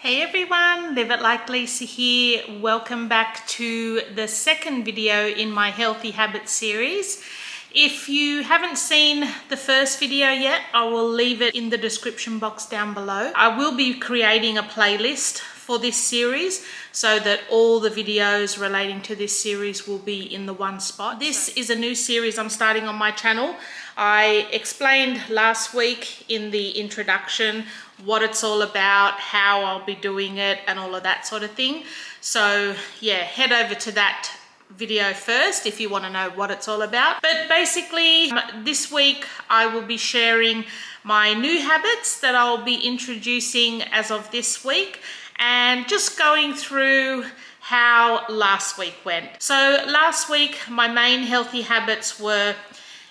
Hey everyone, Live It Like Lisa here. Welcome back to the second video in my Healthy Habits series. If you haven't seen the first video yet, I will leave it in the description box down below. I will be creating a playlist for this series so that all the videos relating to this series will be in the one spot. This is a new series I'm starting on my channel. I explained last week in the introduction what it's all about, how I'll be doing it, and all of that sort of thing. So yeah, head over to that video first if you want to know what it's all about. But basically, this week I will be sharing my new habits that I'll be introducing as of this week, and just going through how last week went. So last week, my main healthy habits were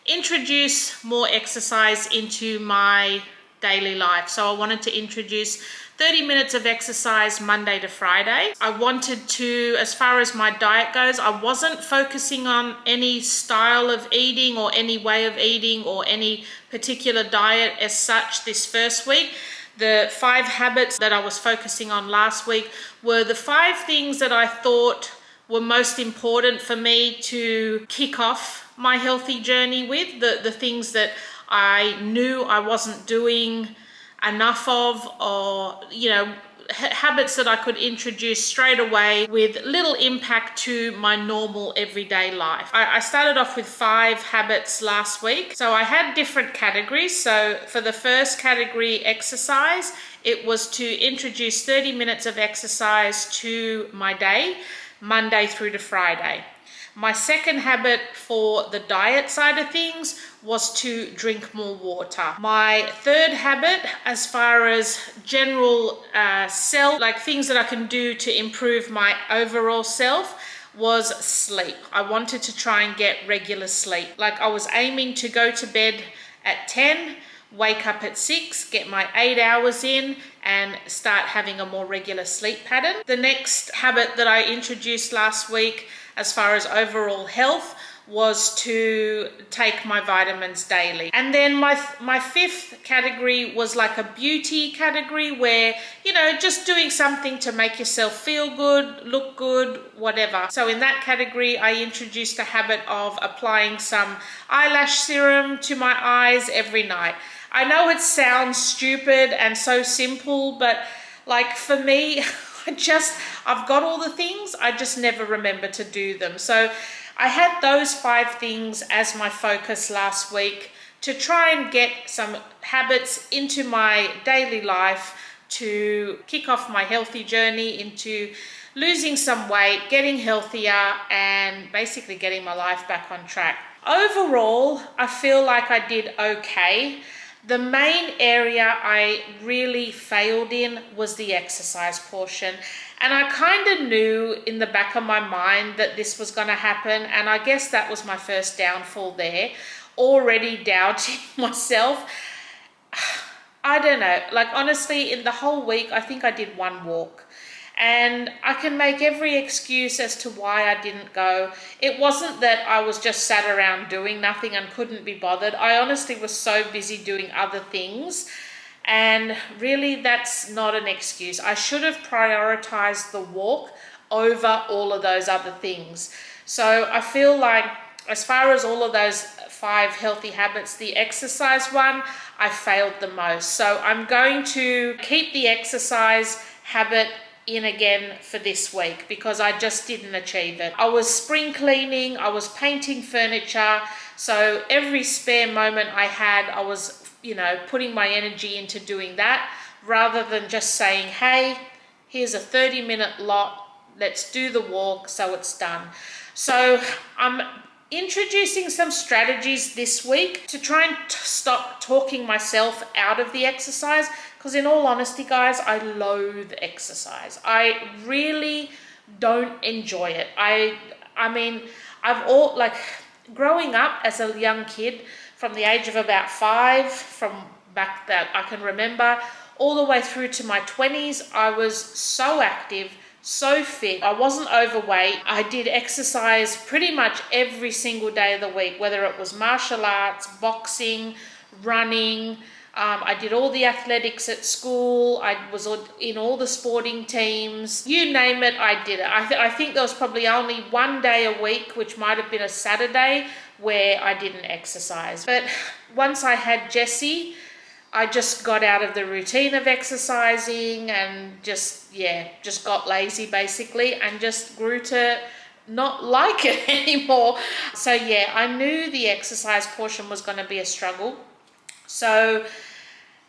introduce more exercise into my daily life. So I wanted to introduce 30 minutes of exercise Monday to Friday. I wanted to, as far as my diet goes, I wasn't focusing on any style of eating or any way of eating or any particular diet as such this first week. The 5 habits that I was focusing on last week were the 5 things that I thought were most important for me to kick off my healthy journey with, the things that I knew I wasn't doing enough of, or habits that I could introduce straight away with little impact to my normal everyday life. I started off with 5 habits last week. So I had different categories. So for the first category, exercise, it was to introduce 30 minutes of exercise to my day, Monday through to Friday. My second habit for the diet side of things was to drink more water. My third habit, as far as general things that I can do to improve my overall self, was sleep. I wanted to try and get regular sleep. Like, I was aiming to go to bed at 10, wake up at 6, get my 8 hours in, and start having a more regular sleep pattern. The next habit that I introduced last week, as far as overall health, was to take my vitamins daily. And then my 5th category was like a beauty category where, just doing something to make yourself feel good, look good, whatever. So in that category, I introduced a habit of applying some eyelash serum to my eyes every night. I know it sounds stupid and so simple, but like, for me, I've got all the things, I just never remember to do them. So I had those 5 things as my focus last week to try and get some habits into my daily life to kick off my healthy journey into losing some weight, getting healthier, and basically getting my life back on track. Overall, I feel like I did okay. The main area I really failed in was the exercise portion. And I kind of knew in the back of my mind that this was going to happen. And I guess that was my first downfall there. Already doubting myself. I don't know. Like, honestly, in the whole week, I think I did 1 walk. And I can make every excuse as to why I didn't go. It wasn't that I was just sat around doing nothing and couldn't be bothered. I honestly was so busy doing other things. And really, that's not an excuse. I should have prioritized the walk over all of those other things. So I feel like, as far as all of those 5 healthy habits, the exercise one, I failed the most. So I'm going to keep the exercise habit in again for this week because I just didn't achieve it. I was spring cleaning, I was painting furniture, so every spare moment I had, I was, putting my energy into doing that rather than just saying, hey, here's a 30-minute lot, let's do the walk so it's done. So I'm introducing some strategies this week to try and stop talking myself out of the exercise, because in all honesty, guys, I loathe exercise. I really don't enjoy it. I mean, growing up as a young kid, from the age of about 5, from back that I can remember, all the way through to my 20s, I was so active, so fit. I wasn't overweight. I did exercise pretty much every single day of the week, whether it was martial arts, boxing, running, I did all the athletics at school. I was in all the sporting teams. You name it, I did it. I think there was probably only one day a week, which might have been a Saturday, where I didn't exercise. But once I had Jessie, I just got out of the routine of exercising and just got lazy basically, and just grew to not like it anymore. So yeah, I knew the exercise portion was going to be a struggle. So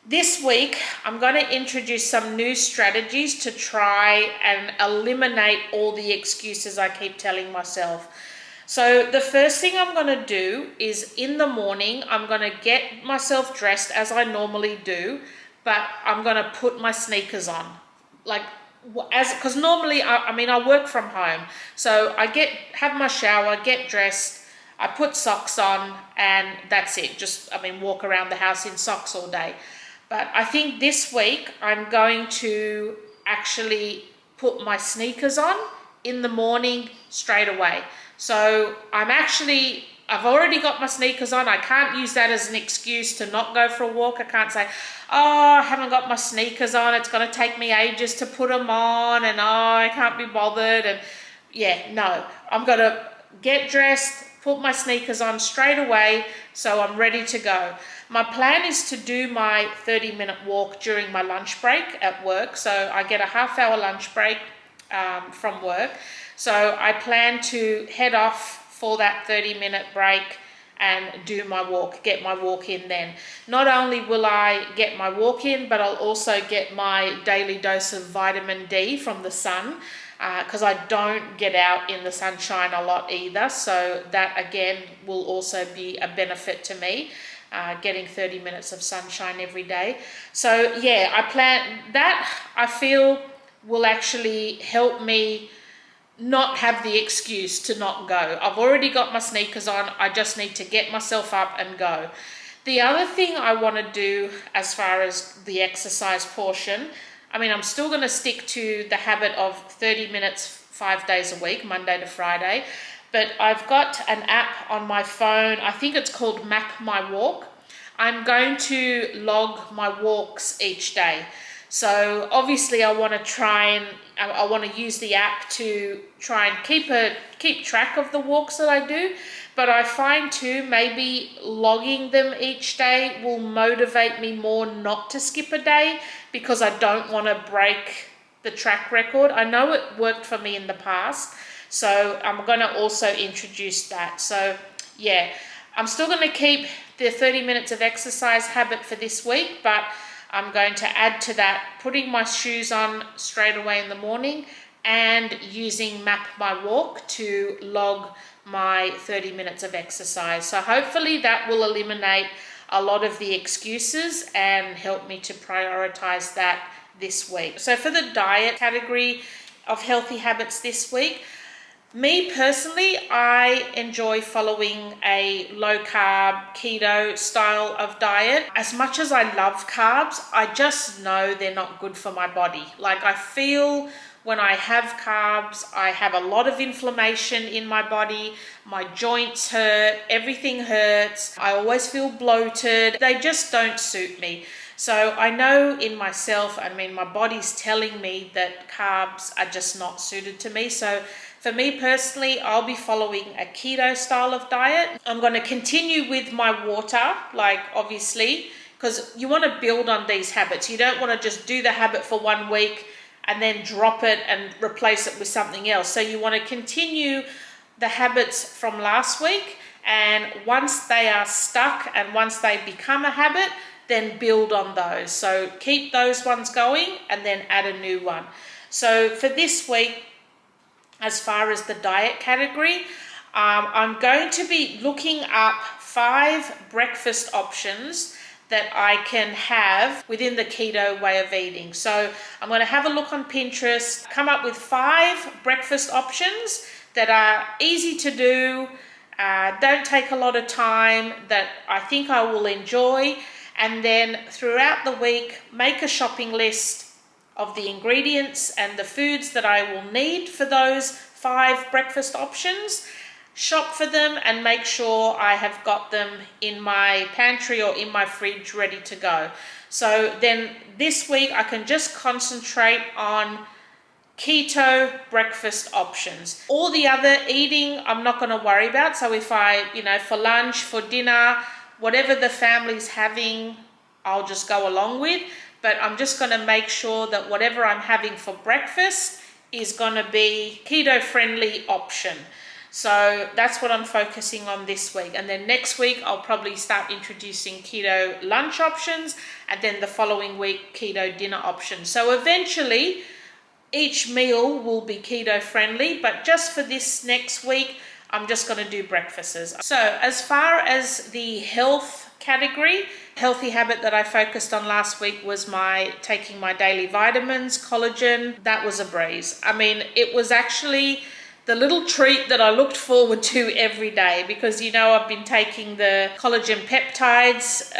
this week, I'm going to introduce some new strategies to try and eliminate all the excuses I keep telling myself. So the first thing I'm going to do is in the morning, I'm going to get myself dressed as I normally do, but I'm going to put my sneakers on. Because normally, I work from home. So I have my shower, get dressed, I put socks on, and that's it. Walk around the house in socks all day. But I think this week I'm going to actually put my sneakers on in the morning straight away. So I've already got my sneakers on. I can't use that as an excuse to not go for a walk. I can't say, oh, I haven't got my sneakers on. It's going to take me ages to put them on, and I can't be bothered. And no, I'm going to get dressed, put my sneakers on straight away, so I'm ready to go. My plan is to do my 30-minute walk during my lunch break at work. So I get a half-hour lunch break from work. So I plan to head off for that 30-minute break and do my walk, get my walk in then. Not only will I get my walk in, but I'll also get my daily dose of vitamin D from the sun, because I don't get out in the sunshine a lot either. So that again will also be a benefit to me, getting 30 minutes of sunshine every day. So yeah, I plan that. I feel will actually help me not have the excuse to not go. I've already got my sneakers on. I just need to get myself up and go. The other thing I want to do as far as the exercise portion, I'm still going to stick to the habit of 30 minutes 5 days a week, Monday to Friday, but I've got an app on my phone. I think it's called Map My Walk. I'm going to log my walks each day. So obviously I want to use the app to try and keep track of the walks that I do. But I find too, maybe logging them each day will motivate me more not to skip a day, because I don't want to break the track record. I know it worked for me in the past, so I'm going to also introduce that. So yeah, I'm still going to keep the 30 minutes of exercise habit for this week, but I'm going to add to that putting my shoes on straight away in the morning and using Map My Walk to log my 30 minutes of exercise. So hopefully that will eliminate a lot of the excuses and help me to prioritize that this week. So for the diet category of healthy habits this week, me personally, I enjoy following a low-carb keto style of diet. As much as I love carbs, I just know they're not good for my body. I feel when I have carbs, I have a lot of inflammation in my body. My joints hurt, everything hurts. I always feel bloated. They just don't suit me. So I know in myself, my body's telling me that carbs are just not suited to me. So for me personally, I'll be following a keto style of diet. I'm going to continue with my water, obviously, because you want to build on these habits. You don't want to just do the habit for 1 week and then drop it and replace it with something else. So you want to continue the habits from last week, and once they are stuck and once they become a habit, then build on those. So keep those ones going and then add a new one. So for this week, as far as the diet category, I'm going to be looking up 5 breakfast options that I can have within the keto way of eating. So I'm going to have a look on Pinterest, come up with 5 breakfast options that are easy to do, don't take a lot of time, that I think I will enjoy. And then throughout the week, make a shopping list of the ingredients and the foods that I will need for those 5 breakfast options. shop for them and make sure I have got them in my pantry or in my fridge ready to go. So then this week I can just concentrate on keto breakfast options. All the other eating I'm not going to worry about. So if I, for lunch, for dinner, whatever the family's having, I'll just go along with. But I'm just going to make sure that whatever I'm having for breakfast is going to be keto friendly option. So that's what I'm focusing on this week. And then next week, I'll probably start introducing keto lunch options, and then the following week, keto dinner options. So eventually, each meal will be keto friendly, but just for this next week, I'm just going to do breakfasts. So as far as the health category, healthy habit that I focused on last week was taking my daily vitamins, collagen. That was a breeze. I mean, it was actually the little treat that I looked forward to every day, because I've been taking the collagen peptides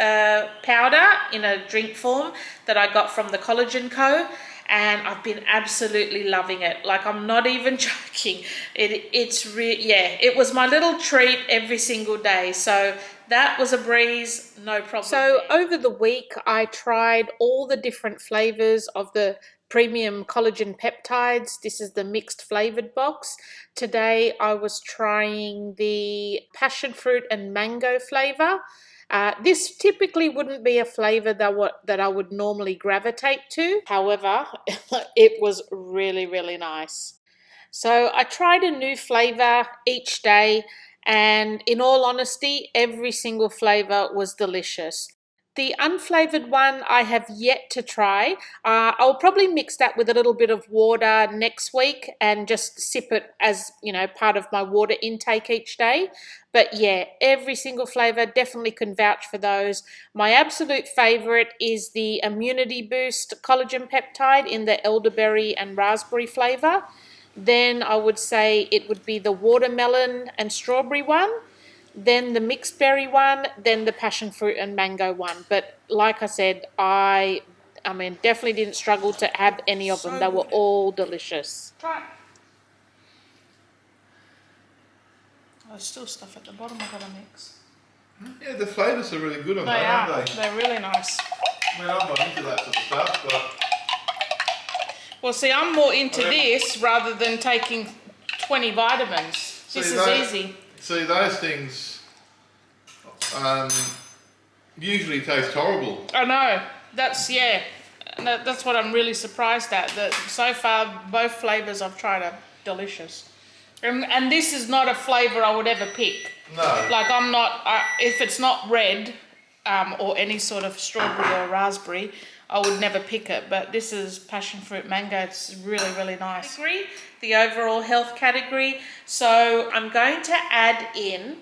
powder in a drink form that I got from the Collagen Co. And I've been absolutely loving it. Like, I'm not even joking. It was my little treat every single day. So that was a breeze, no problem. So over the week, I tried all the different flavors of the premium collagen peptides. This is the mixed flavored box. Today, I was trying the passion fruit and mango flavor. This typically wouldn't be a flavor that I would normally gravitate to. However, it was really, really nice. So I tried a new flavor each day, and in all honesty, every single flavor was delicious. The unflavored one I have yet to try. I'll probably mix that with a little bit of water next week and just sip it as, part of my water intake each day. But yeah, every single flavor, definitely can vouch for those. My absolute favorite is the Immunity Boost collagen peptide in the elderberry and raspberry flavor. Then I would say it would be the watermelon and strawberry one, then the mixed berry one, then the passion fruit and mango one. But like I said, I definitely didn't struggle to have any of them. They were all delicious. Try it. There's still stuff at the bottom I've got to mix. Yeah, the flavours are really good on that, aren't they? They're really nice. I mean, I'm not into that sort of stuff, but... Well, see, I'm more into this rather than taking 20 vitamins. This is easy. See, those things usually taste horrible. I know. That's what I'm really surprised at. That so far, both flavours I've tried are delicious. And this is not a flavour I would ever pick. No. Like, I'm not, if it's not red or any sort of strawberry or raspberry, I would never pick it. But this is passion fruit mango. It's really, really nice. The overall health category. So I'm going to add in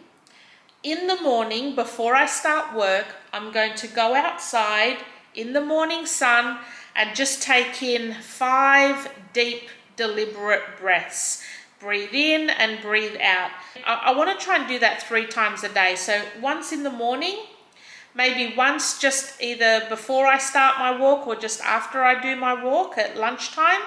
the morning before I start work, I'm going to go outside in the morning sun and just take in 5 deep, deliberate breaths. Breathe in and breathe out. I want to try and do that 3 times a day. So once in the morning, maybe once just either before I start my walk or just after I do my walk at lunchtime,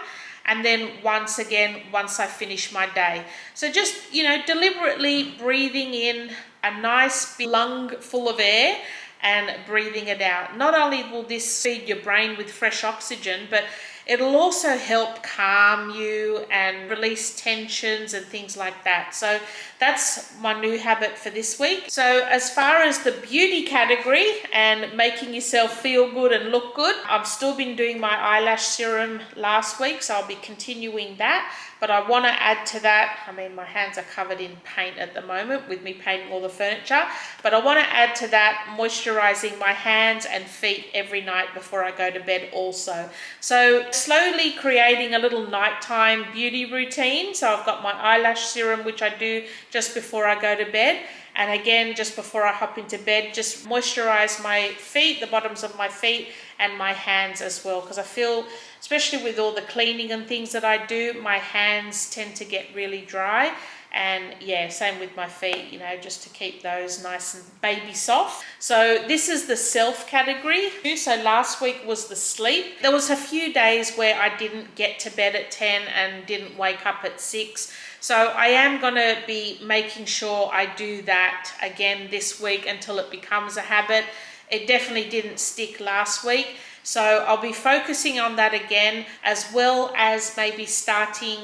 and then once again once I finish my day. So just, deliberately breathing in a nice big lung full of air and breathing it out. Not only will this feed your brain with fresh oxygen, but it'll also help calm you and release tensions and things like that. So that's my new habit for this week. So as far as the beauty category and making yourself feel good and look good, I've still been doing my eyelash serum last week, so I'll be continuing that. But I want to add to that, my hands are covered in paint at the moment with me painting all the furniture, but I want to add to that moisturizing my hands and feet every night before I go to bed also. So slowly creating a little nighttime beauty routine. So I've got my eyelash serum, which I do just before I go to bed. And again, just before I hop into bed, just moisturize my feet, the bottoms of my feet and my hands as well. Because I feel, especially with all the cleaning and things that I do, my hands tend to get really dry. And yeah, same with my feet, you know, just to keep those nice and baby soft. So this is the self category. So last week was the sleep. There was a few days where I didn't get to bed at 10 and didn't wake up at 6. So I am going to be making sure I do that again this week until it becomes a habit. It definitely didn't stick last week. So I'll be focusing on that again, as well as maybe starting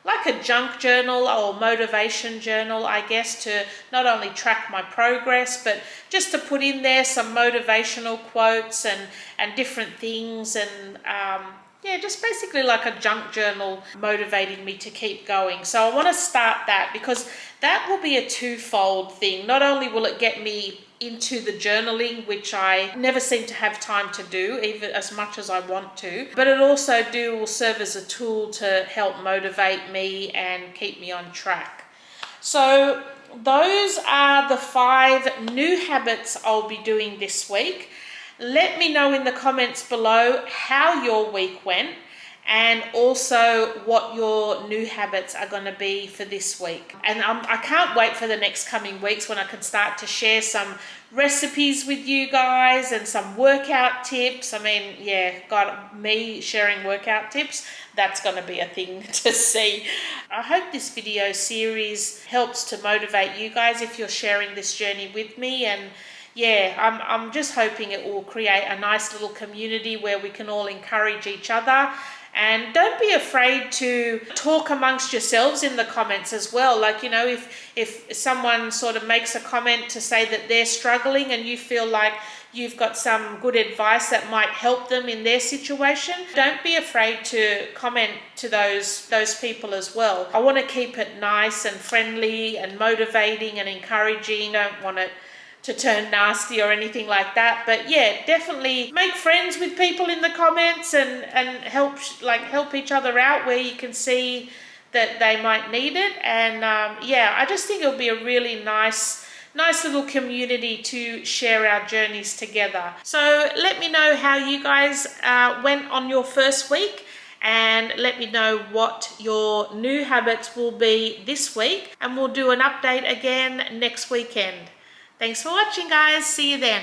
like a junk journal or motivation journal, I guess, to not only track my progress, but just to put in there some motivational quotes and different things, and yeah, just basically like a junk journal motivating me to keep going. So I want to start that, because that will be a twofold thing. Not only will it get me into the journaling, which I never seem to have time to do, even as much as I want to, but it also will serve as a tool to help motivate me and keep me on track. So those are the 5 new habits I'll be doing this week. Let me know in the comments below how your week went, and also what your new habits are going to be for this week. And I can't wait for the next coming weeks when I can start to share some recipes with you guys and some workout tips. I mean, yeah, God, me sharing workout tips, that's going to be a thing to see. I hope this video series helps to motivate you guys if you're sharing this journey with me. And yeah, I'm just hoping it will create a nice little community where we can all encourage each other. And don't be afraid to talk amongst yourselves in the comments as well. Like, you know, if someone sort of makes a comment to say that they're struggling and you feel like you've got some good advice that might help them in their situation, don't be afraid to comment to those people as well. I want to keep it nice and friendly and motivating and encouraging. I don't want it to turn nasty or anything like that. But yeah, definitely make friends with people in the comments and help each other out where you can see that they might need it. And yeah, I just think it'll be a really nice little community to share our journeys together. So let me know how you guys went on your first week, and let me know what your new habits will be this week, and we'll do an update again next weekend. Thanks for watching, guys. See you then.